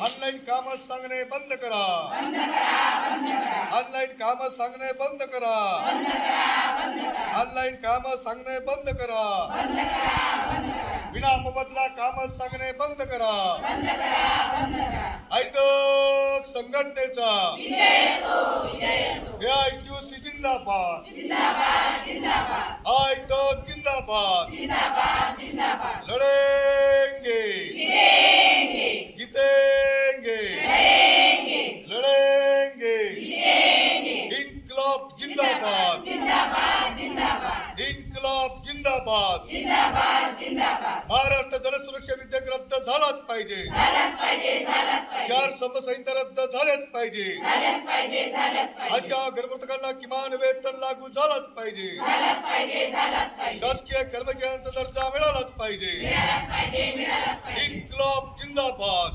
Online काम सांगणे बंद करा. ऑनलाईन काम सांगणे बंद करा. ऑनलाईन काम सांगणे बंद करा. विना मोबदला काम सांगणे बंद करा. आयटक संघटनेचा AITUC जिंदाबाद. आयटक जिंदाबाद. लढेंगे जीतेंगे. लढेंगे. इन्कलाब जिंदाबाद. इन्कलाब जिंदाबाद. महाराष्ट्र जलसुरक्षा विधेयक रद्द झालाच पाहिजे. 4 संहिता रद्द झाल्याच पाहिजे. अशा घरगुतीकांना किमान वेतन लागू झालाच पाहिजे. शासकीय कर्मचाऱ्यांचा दर्जा मिळालाच पाहिजे. इन्कलाब जिंदाबाद.